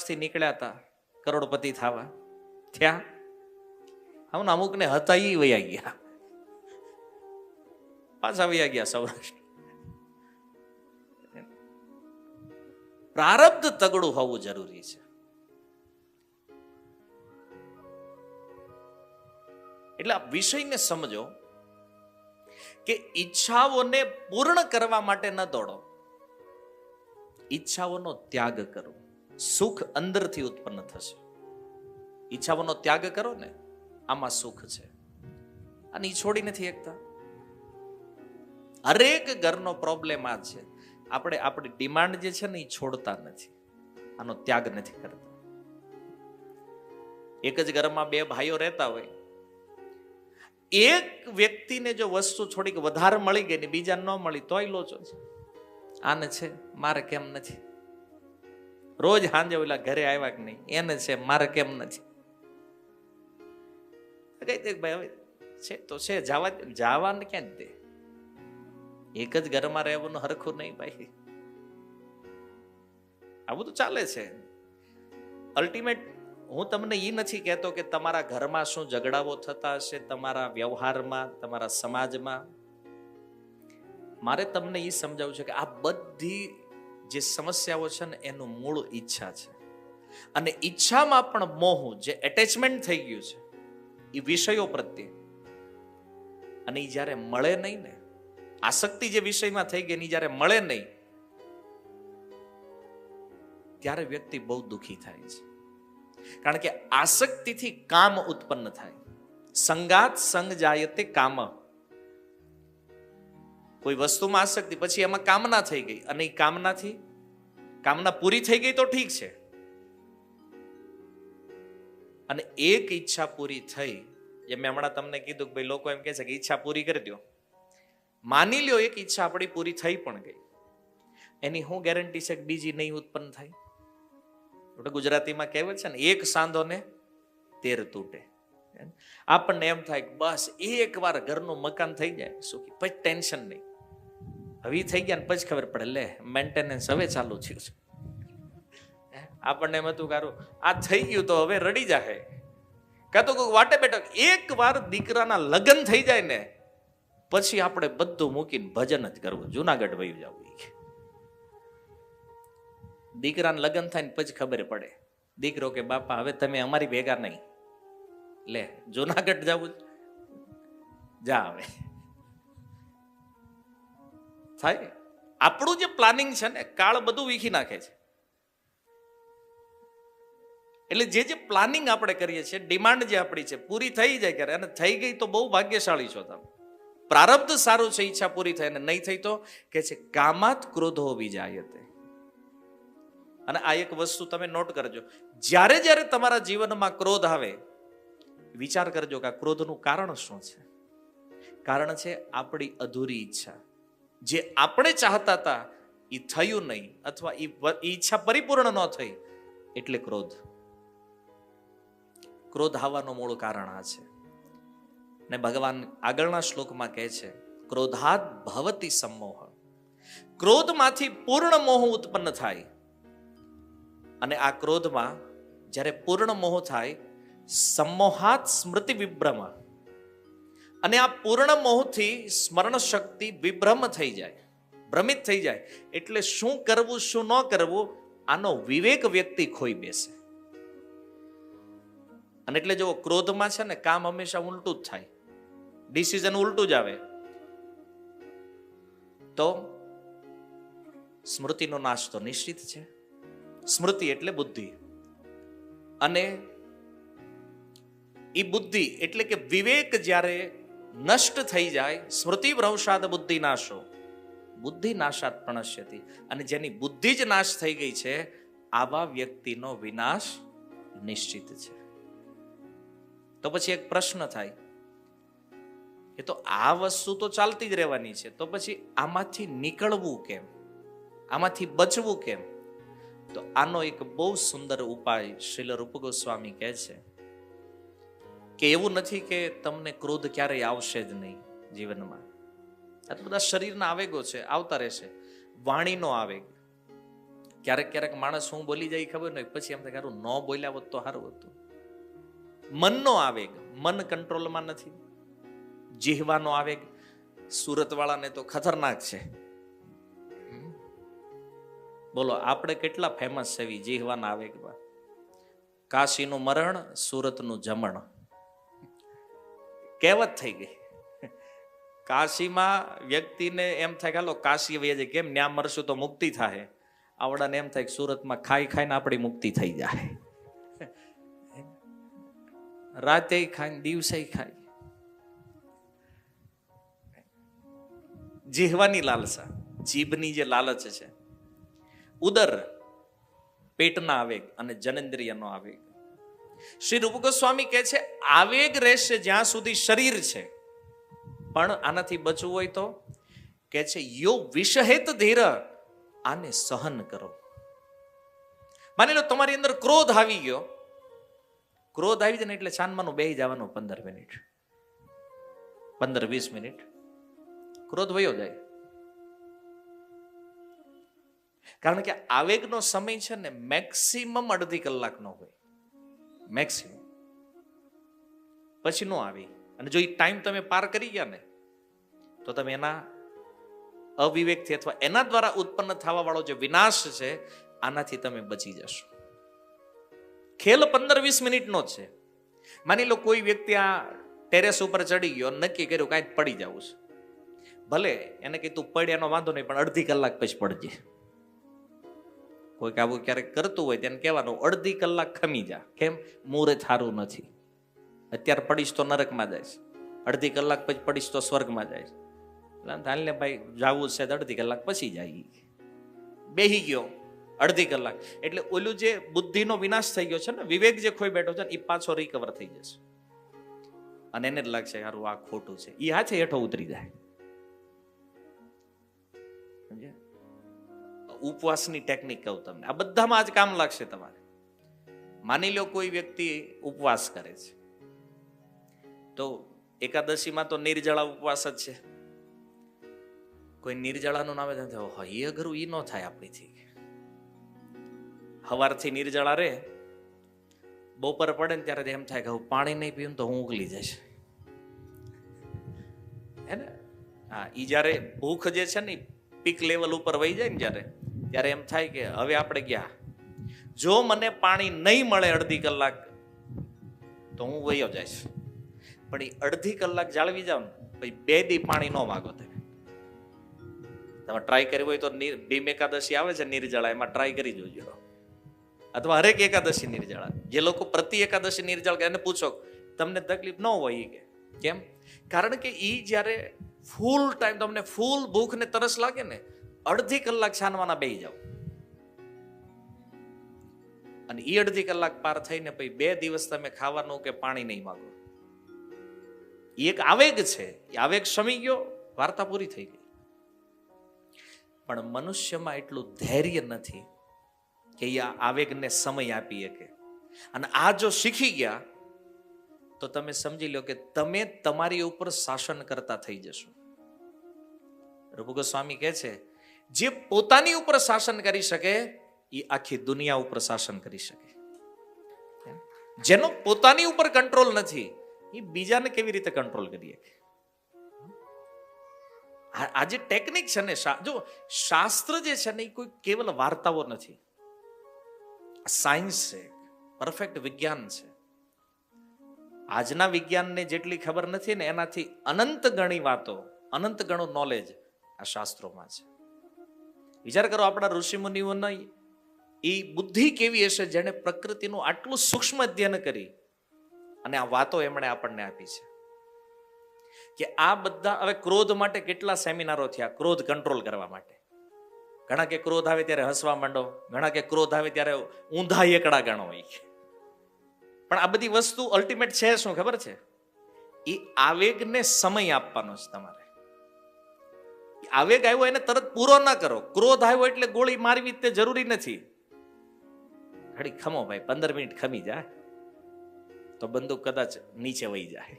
સૌરાષ્ટ્રથી નીકળ્યા હતા કરોડપતિ થવા, થયા અમુક ને હતા ઈ વયા ગયા, પાછા વયા ગયા સૌરાષ્ટ્ર. પ્રારબ્ધ તગડું હોવું જરૂરી છે. એટલે આ વિષયને સમજો કે ઈચ્છાઓને પૂર્ણ કરવા માટે ન દોડો, ઈચ્છાઓનો ત્યાગ કરો. સુખ અંદરથી ઉત્પન્ન થશે. ઈચ્છાઓનો ત્યાગ કરો ને, આમાં સુખ છે. અને ઈ છોડી નથી શકતા. હરેક ઘરનો પ્રોબ્લેમ આ છે, આપણે આપણી ડિમાન્ડ જે છે ને એ છોડતા નથી, આનો ત્યાગ નથી કરતા. એક જ ઘરમાં બે ભાઈઓ રહેતા હોય, એક વ્યક્તિને જો વસ્તુ થોડીક વધારે મળી ગઈ ને બીજા ન મળી તોય લોચો છે. આને છે મારે કેમ નથી, રોજ સાંજે ઓલા ઘરે આવ્યા કે નહીં, એને છે મારે કેમ નથી. કઈ દે ભાઈ, હવે છે તો છે, જવાને ક્યાં જ દે. એક જ ઘરમાં રહેવાનું હરખું નહીં ભાઈ, આ બધું ચાલે છે. અલ્ટિમેટ હું તમને એ નથી કહેતો કે તમારા ઘરમાં શું ઝઘડાઓ થતા હશે, તમારા વ્યવહારમાં, તમારા સમાજમાં. મારે તમને એ સમજાવવું છે કે આ બધી જે સમસ્યાઓ છે ને એનું મૂળ ઈચ્છા છે. અને ઈચ્છામાં પણ મોહ, જે એટેચમેન્ટ થઈ ગયું છે એ વિષયો પ્રત્યે, અને એ જ્યારે મળે નહીં ને, આસક્તિ જે વિષયમાં થઈ ગઈ જ્યારે મળે નહીં, ત્યારે વ્યક્તિ બહુ દુઃખી થાય છે. કારણ કે આસક્તિથી કામ ઉત્પન્ન થાય. સંગાત સંગ જાયતે કામ. કોઈ વસ્તુમાં આસક્તિ, પછી એમાં કામના થઈ ગઈ, અને એ કામના પૂરી થઈ ગઈ તો ઠીક છે, અને એક ઈચ્છા પૂરી થઈ, જે મેં હમણાં તમને કીધું કે ભાઈ લોકો એમ કહે છે કે ઈચ્છા પૂરી કરી દો. માની લ્યો એક ઈચ્છા આપણી પૂરી થઈ પણ ગઈ, એની શું ગેરંટી છે કે બીજી નહીં ઉત્પન્ન થાય? ગુજરાતીમાં કહેવત છે ને, એક સાંધો ને 13 તૂટે. આપણને એમ થાય કે બસ એક વાર ઘરનું મકાન થઈ જાય સુખી, પછી ટેન્શન નહીં. હવે થઈ ગયા ને પછી ખબર પડે, લે મેન્ટેનન્સ હવે ચાલુ થયું છે. આપણને એમ હતું કારું આ થઈ ગયું તો હવે રડી જાય. કાં તો કોઈ વાટે બેઠો એક વાર દીકરાના લગ્ન થઈ જાય ને પછી આપણે બધું મૂકીને ભજન જ કરવું, જુનાગઢ વયું જવું. દીકરાને લગ્ન થાય ને પછી ખબર પડે, દીકરો કે બાપા હવે તમે અમારી ભેગા નહીં, લે જુનાગઢ જવું જા. હવે થાય આપણું જે પ્લાનિંગ છે ને, કાળ બધું વીખી નાખે છે. એટલે જે પ્લાનિંગ આપણે કરીએ છીએ, ડિમાન્ડ જે આપણી છે પૂરી થઈ જાય કરે, અને થઈ ગઈ તો બહુ ભાગ્યશાળી છો તમે. પ્રારબ્ધ સારું છે, ઈચ્છા પૂરી થાય, અને નહીં થઈ તો કે છે કામાત ક્રોધો વિજાયતે. અને આ એક વસ્તુ તમે નોટ કરજો, જ્યારે જ્યારે તમારા જીવનમાં ક્રોધ આવે, વિચાર કરજો કે આ ક્રોધનું કારણ શું છે. કારણ છે આપણી અધૂરી ઈચ્છા. જે આપણે ચાહતા હતા એ થયું નહીં, અથવા એ ઈચ્છા પરિપૂર્ણ ન થઈ, એટલે ક્રોધ આવવાનું મૂળ કારણ આ છે. ને ભગવાન આગળના શ્લોકમાં કહે છે, ક્રોધાત ભવતી સમોહ. ક્રોધમાંથી પૂર્ણ મોહ ઉત્પન્ન થાય. અને આ ક્રોધમાં જ્યારે પૂર્ણ મોહ થાય, સમોહાત સ્મૃતિ વિભ્રમ. અને આ પૂર્ણ મોહથી સ્મરણ શક્તિ વિભ્રમ થઈ જાય, ભ્રમિત થઈ જાય. એટલે શું કરવું શું ન કરવું આનો વિવેક વ્યક્તિ ખોઈ બેસે. અને એટલે જો ક્રોધમાં છે ને, કામ હંમેશા ઉલટું જ થાય, ડિસિઝન ઉલટું જ આવે. તો સ્મૃતિનો નાશ તો નિશ્ચિત છે. સ્મૃતિ એટલે બુદ્ધિ, અને એ બુદ્ધિ એટલે કે વિવેક જ્યારે નષ્ટ થઈ જાય, સ્મૃતિ ભ્રંશાદ બુદ્ધિ નાશો, બુદ્ધિ નાશાત પ્રણશ્યતિ. અને જેની બુદ્ધિ જ નાશ થઈ ગઈ છે, આવા વ્યક્તિનો વિનાશ નિશ્ચિત છે. તો પછી એક પ્રશ્ન થાય, એ તો આ વસ્તુ તો ચાલતી જ રહેવાની છે, તો પછી આમાંથી નીકળવું કેમ, આમાંથી બચવું કેમ? તો આનો એક બહુ સુંદર ઉપાય શ્રીલ રૂપ ગોસ્વામી કહે છે કે એવું નથી કે તમને ક્રોધ ક્યારેય આવશે જ નહીં જીવનમાં. આ તો બધા શરીરના આવેગો છે, આવતા રહેશે. વાણીનો આવેગ, ક્યારેક ક્યારેક માણસ શું બોલી જાય ખબર નહીં, પછી એમ થાય સારું ન બોલ્યા હોત તો સારું હતું. મનનો આવેગ, મન કંટ્રોલમાં નથી. જીહવાનો આવેગ સુરતવાળાને તો ખતરનાક છે. બોલો આપણે કેટલા ફેમસ છે જીહવાના આવેગમાં. કાશીનું મરણ, સુરતનું જમણ, કહેવત થઈ ગઈ. કાશીમાં વ્યક્તિને એમ થાય કે હાલો કાશી વહી જાય, કેમ ન્યા મરશું તો મુક્તિ થાય. આવડાને એમ થાય કે સુરતમાં ખાઈ ખાઈને આપણી મુક્તિ થઈ જાય. રાતે ખાય દિવસે ખાય. જીહવાની લાલસા, જીભની જે લાલચ છે. ઉદર પેટના આવેગ અને જનેન્દ્રિયનો આવેગ. શ્રી રૂપ ગોસ્વામી કહે છે આવેગ રહેશે જ્યાં સુધી શરીર છે, પણ આનાથી બચવું હોય તો કે છે યો વિષહેત ધીર, આને સહન કરો. માની લો તમારી અંદર ક્રોધ આવી ગયો, ક્રોધ આવી જાય ને એટલે છાનમાનું બેહી જવાનું 15 મિનિટ, 15-20 મિનિટ, ક્રોધ વયો જાય. કારણ કે આવેગનો સમય છે ને મેક્સિમમ અડધી કલાકનો હોય, મેક્સિમમ. પછી નો આવી. અને જો એ ટાઈમ તમે પાર કરી ગયા ને તો તમે એના અવિવેકથી અથવા એના દ્વારા ઉત્પન્ન થવા વાળો જે વિનાશ છે આનાથી તમે બચી જશો. ખેલ 15-20 મિનિટનો જ છે. માની લો કોઈ વ્યક્તિ આ ટેરેસ ઉપર ચડી ગયો, નક્કી કર્યું કાંઈ પડી જવું છે, ભલે એને કીધું તું પડ એનો વાંધો નહીં, પણ અડધી કલાક પછી પડજે. કોઈક આવું ક્યારેક કરતું હોય તેને કહેવાનું અડધી કલાક ખમી જા. કેમ? મુહૂર્ત સારું નથી, અત્યારે પડીશ તો નરકમાં જાય, અડધી કલાક પછી પડીશ તો સ્વર્ગમાં જાય. હાલને ભાઈ જાવું છે તો અડધી કલાક પછી જાય. બેહી ગયો અડધી કલાક, એટલે ઓલું જે બુદ્ધિનો વિનાશ થઈ ગયો છે ને, વિવેક જે ખોઈ બેઠો છે ને, એ પાછો રિકવર થઈ જશે. અને એને જ લાગશે સારું આ ખોટું છે, એ હાથે હેઠો ઉતરી જાય. ઉપવાસની ટેકનિક કહું તમને, આ બધામાં આજ કામ લાગશે તમારે. માની લો કોઈ વ્યક્તિ ઉપવાસ કરે છે, તો એકાદશીમાં તો નિર્જળા ઉપવાસ જ છે. કોઈ નિર્જળાનું નામે એ અઘરું ઈ ન થાય આપણીથી. સવારથી નિર્જળા રે, બપોર પડે ને ત્યારે એમ થાય કે હું પાણી નહીં પીવું તો હું ઉગલી જઈશ. હે ને? હા, ઈ જયારે ભૂખ જે છે ને પીક લેવલ ઉપર વહી જાય ને ત્યારે એમ થાય કે હવે આપણે ગયા, જો મને પાણી નહીં મળે અડધી કલાક તો હું વયો જઈશ. પણ એ અડધી કલાક જાળવી જાવ ને પછી 2 દી પાણી ન માગો. તમે ટ્રાય કરી હોય તો ભીમ એકાદશી આવે છે નિર્જળા, એમાં ટ્રાય કરી જોજો. અથવા હરેક એકાદશી નિર્જળા, જે લોકો પ્રતિ એકાદશી નિર્જળા એને પૂછો તમને તકલીફ ન હોય એ કે કેમ? કારણ કે એ જ્યારે ફૂલ ટાઈમ તમને ફૂલ ભૂખ ને તરસ લાગે ને, અડધી કલાક છાનવાના બેહી જાવ, અને એ અડધી કલાક પાર થઈને પછી 2 દિવસ તમે ખાવાનું કે પાણી નહીં માગો. એ એક આવેગ છે, એ આવેગ શમી ગયો, વાર્તા પૂરી થઈ ગઈ. પણ મનુષ્યમાં એટલું ધૈર્ય નથી કે એ આવેગને સમય આપી શકે. અને આ જો શીખી ગયા તો તમે સમજી લો કે તમે તમારી ઉપર શાસન કરતા થઈ જશો. રૂપ ગોસ્વામી કહે છે જે પોતાની ઉપર શાસન કરી શકે એ આખી દુનિયા ઉપર શાસન કરી શકે. જેનો પોતાની ઉપર કંટ્રોલ નથી એ બીજાને કેવી રીતે કંટ્રોલ કરી શકે? આ જે ટેકનિક છે ને, જો શાસ્ત્ર જે છે ને એ કોઈ કેવલ વાર્તાઓ નથી, સાયન્સ છે, પરફેક્ટ વિજ્ઞાન છે. આજના વિજ્ઞાનને જેટલી ખબર નથી ને એનાથી અનંત ગણી વાતો, અનંત ગણું નોલેજ આ શાસ્ત્રોમાં છે. વિચાર કરો આપણા ઋષિ મુનિઓની એ બુદ્ધિ કેવી હશે જેને પ્રકૃતિનું આટલું સૂક્ષ્મ અધ્યયન કરી અને આ વાતો એમણે આપણને આપી છે. કે આ બધા હવે ક્રોધ માટે કેટલા સેમિનારો થયા, ક્રોધ કંટ્રોલ કરવા માટે. ઘણા કે ક્રોધ આવે ત્યારે હસવા માંડો, ઘણા કે ક્રોધ આવે ત્યારે ઊંધા એકડા ગણો. પણ આ બધી વસ્તુ અલ્ટિમેટ છે શું ખબર છે? એ આવેગને સમય આપવાનો છે તમારે. આવેગ આવ્યો એને તરત પૂરો ના કરો. ક્રોધ આવ્યો એટલે ગોળી મારવી તે જરૂરી નથી. ઘડી ખમો ભાઈ, 15 મિનિટ ખમી જાય તો બંદૂક કદાચ નીચે વહી જાય.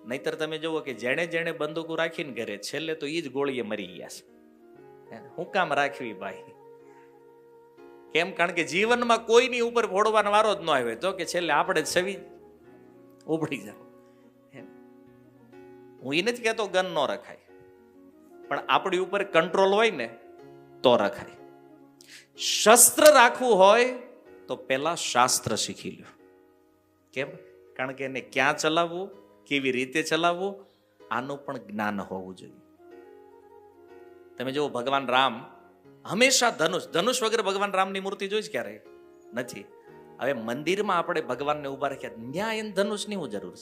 નહીતર તમે જુઓ કે જેણે જેણે બંદૂકો રાખીને ઘરે છેલ્લે તો એ જ ગોળીએ મરી ગયા છે. હું કામ રાખવી ભાઈ? કેમ? કારણ કે જીવનમાં કોઈની ઉપર ફોડવાનો વારો જ ન આવ્યો તો કે છેલ્લે આપણે છવી ઉપડી જાવ. હું એ નથી કહેતો ગન ન રખાય, પણ આપણી ઉપર કંટ્રોલ હોય ને તો રખાય. શસ્ત્ર રાખવું હોય તો પહેલા શાસ્ત્ર શીખી લો. કેમ? કારણ કે એને ક્યાં ચલાવવું, કેવી રીતે ચલાવવું, આનું પણ જ્ઞાન હોવું જોઈએ. તમે જુઓ, ભગવાન રામ હંમેશા ધનુષ વગર ભગવાન રામની મૂર્તિ જોઈ જ ક્યારે નથી. હવે મંદિરમાં આપણે ભગવાનને ઉભા રાખ્યા, ન્યાય એને ધનુષની શું જરૂર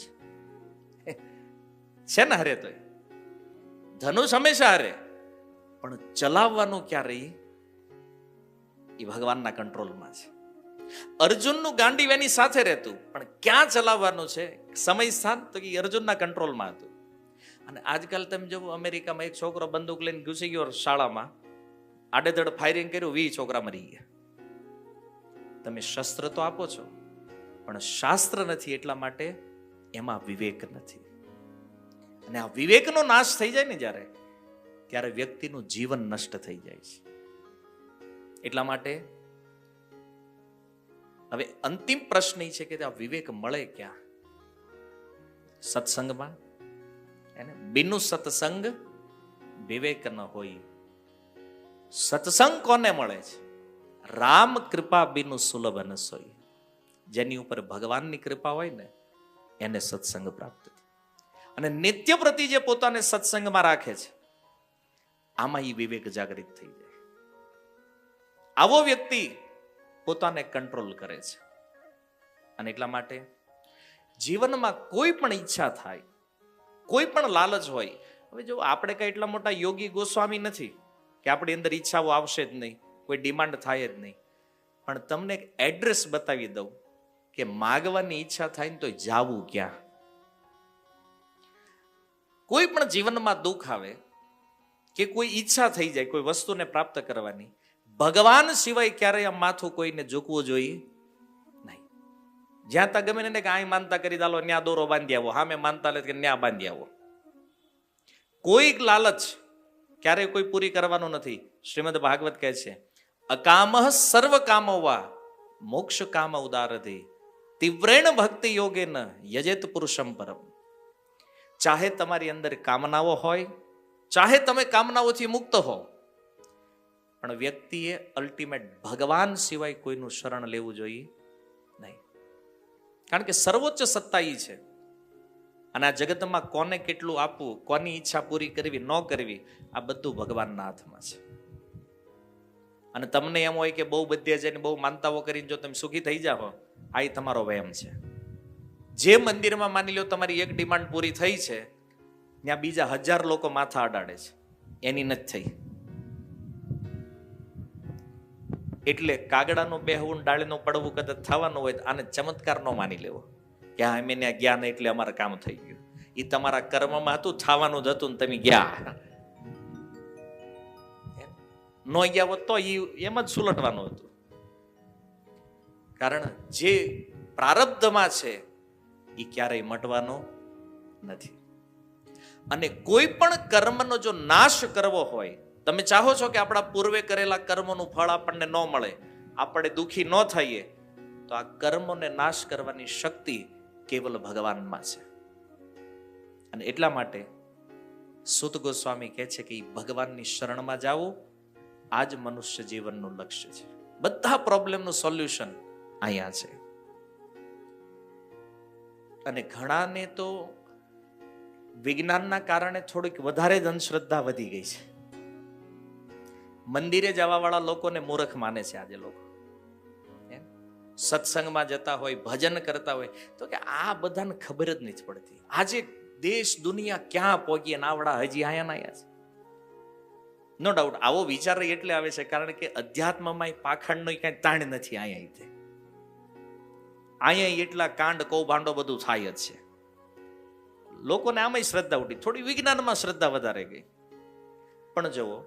છે ને? હરે તો ધનુષ હંમેશા હરે, પણ ચલાવવાનું ક્યારે એ ભગવાનના કંટ્રોલમાં છે. અર્જુનનું ગાંડીવ એની સાથે રહેતું, પણ ક્યાં ચલાવવાનું છે, સમય સ્થાન, તો એ અર્જુનના કંટ્રોલમાં હતું. અને આજકાલ તમે જો અમેરિકામાં એક છોકરો બંદૂક લઈને ઘૂસી ગયો શાળામાં, આડેધડ ફાયરિંગ કર્યું, 20 છોકરા મરી ગયા. તમે શસ્ત્ર તો આપો છો, પણ શાસ્ત્ર નથી, એટલા માટે એમાં વિવેક નથી. અને આ વિવેકનો નાશ થઈ જાય ને જ્યારે, ત્યારે વ્યક્તિનું જીવન નષ્ટ થઈ જાય છે. એટલા માટે હવે અંતિમ પ્રશ્ન એ છે કે આ વિવેક મળે ક્યાં? સત્સંગમાં. બિનુ સત્સંગ વિવેક ન હોય. સત્સંગ કોને મળે છે? રામ કૃપા બિનુ સુલભ ન સોય. જેની ઉપર ભગવાનની કૃપા હોય ને એને સત્સંગ પ્રાપ્ત થાય. અને નિત્ય પ્રતિ જે પોતાને સત્સંગમાં રાખે છે, આમાં એ વિવેક જાગૃત થઈ જાય. આવો વ્યક્તિ પોતાને કંટ્રોલ કરે છે. અને એટલા માટે જીવનમાં કોઈ પણ ઈચ્છા થાય, કોઈ પણ લાલચ હોય. હવે જો આપણે કઈ એટલા મોટા યોગી ગોસ્વામી નથી કે આપણી અંદર ઈચ્છાઓ આવશે જ નહીં, કોઈ ડિમાન્ડ થાય જ નહીં. પણ તમને એક એડ્રેસ બતાવી દઉં કે માગવાની ઈચ્છા થાય ને તો જાવું ક્યાં. કોઈ પણ જીવનમાં દુઃખ આવે કે કોઈ ઈચ્છા થઈ જાય કોઈ વસ્તુને પ્રાપ્ત કરવાની, ભગવાન સિવાય ક્યારેય આમ માથું કોઈને ઝૂકવું જોઈએ નહીં. જ્યાં ત્યાં ગમે ને કે અહીં માનતા કરી દાલો, ન્યા દોરો બાંધી આવો, હા મેં માનતા લે કે ન્યા બાંધી આવો. કોઈક લાલચ ક્યારેય કોઈ પૂરી કરવાનું નથી. શ્રીમદ ભાગવત કહે છે, અકામઃ સર્વ કામવા મોક્ષ કામ ઉદારધિ તીવ્રેણ ભક્તિ યોગેન યજેત પુરુષમ પરમ. ચાહે તમારી અંદર કામનાઓ હોય, ચાહે તમે કામનાઓથી મુક્ત હો, પણ વ્યક્તિએ અલ્ટિમેટ ભગવાન સિવાય કોઈનું શરણ લેવું જોઈએ નહીં. કારણ કે સર્વોચ્ચ સત્તા ઈ છે. અને આ જગતમાં કોને કેટલું આપવું, કોની ઈચ્છા પૂરી કરવી ન કરવી, આ બધું ભગવાનના હાથમાં છે. અને તમને એમ હોય કે બહુ બધે જઈને બહુ માનતાઓ કરીને જો તમે સુખી થઈ જાઓ, આ તમારો વહેમ છે. જે મંદિરમાં માની લો તમારી એક ડિમાન્ડ પૂરી થઈ છે, ત્યાં બીજા 1000 લોકો માથા અડાડે છે, એની નથી થઈ. એટલે કાગડાનું બેહવું, ડાળીનું પડવું કદાચ થવાનું હોય તો આને ચમત્કાર ન માની લેવો કે હા અમે ત્યાં ગયા ને એટલે અમારે કામ થઈ ગયું. એ તમારા કર્મમાં હતું, થવાનું જ હતું ને તમે ગયા. ન ગયા હોત તો એમ જ સુલટવાનું હતું. કારણ જે પ્રારબ્ધમાં છે એ ક્યારેય મટવાનો નથી. અને કોઈ પણ કર્મનો જો નાશ કરવો હોય, તમે ચાહો છો કે આપણા પૂર્વે કરેલા કર્મોનું ફળ આપણને ન મળે, આપણે દુઃખી ન થઈએ, તો આ કર્મોને નાશ કરવાની શક્તિ કેવલ ભગવાનમાં છે. અને એટલા માટે સૂત ગોસ્વામી કહે છે કે ભગવાનની શરણમાં જાવું આ જ મનુષ્ય જીવનનું લક્ષ્ય છે. બધા પ્રોબ્લેમનું સોલ્યુશન અહીંયા છે. અને ઘણાને તો વિજ્ઞાનના કારણે થોડીક વધારે જ અંધશ્રદ્ધા વધી ગઈ છે. મંદિરે જવા વાળા લોકોને મૂર્ખ માને છે આજે લોકો. સત્સંગમાં જતા હોય, ભજન કરતા હોય, તો કે આ બધાને ખબર જ નથી પડતી. આજે દેશ દુનિયા ક્યાં પહોંચી અને આવડા હજી આયા છે. નો ડાઉટ આવો વિચાર એટલે આવે છે કારણ કે અધ્યાત્મમાં પાખંડનો કઈ તાણ નથી. અહીંયા એટલા કાંડ કૌભાંડો બધું થાય જ છે. લોકોને આમાં શ્રદ્ધા ઉઠી, થોડી વિજ્ઞાનમાં શ્રદ્ધા વધારે ગઈ. પણ જુઓ,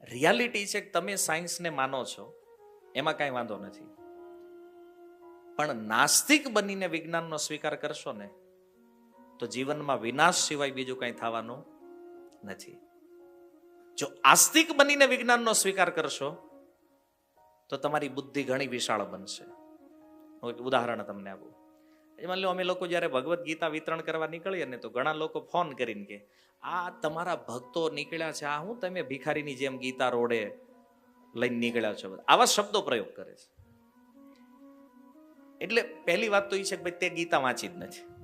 રિયાલિટી છે કે તમે સાયન્સને માનો છો એમાં કાંઈ વાંધો નથી, પણ નાસ્તિક બનીને વિજ્ઞાનનો સ્વીકાર કરશો ને તો જીવનમાં વિનાશ સિવાય બીજું કંઈ થવાનું નથી. જો આસ્તિક બનીને વિજ્ઞાનનો સ્વીકાર કરશો તો તમારી બુદ્ધિ ઘણી વિશાળ બનશે. હું એક ઉદાહરણ તમને આપું. માની લો અમે લોકો જ્યારે ભગવદ્ ગીતા વિતરણ કરવા નીકળીએ ને, તો ઘણા લોકો ફોન કરીને કે આ તમારા ભક્તો નીકળ્યા છે, આ હું તમે ભિખારીની જેમ ગીતા રોડે લઈને નીકળ્યા છો, આવા શબ્દો પ્રયોગ કરે છે. એટલે પહેલી વાત તો એ છે કે ભાઈ તે ગીતા વાંચી જ નથી.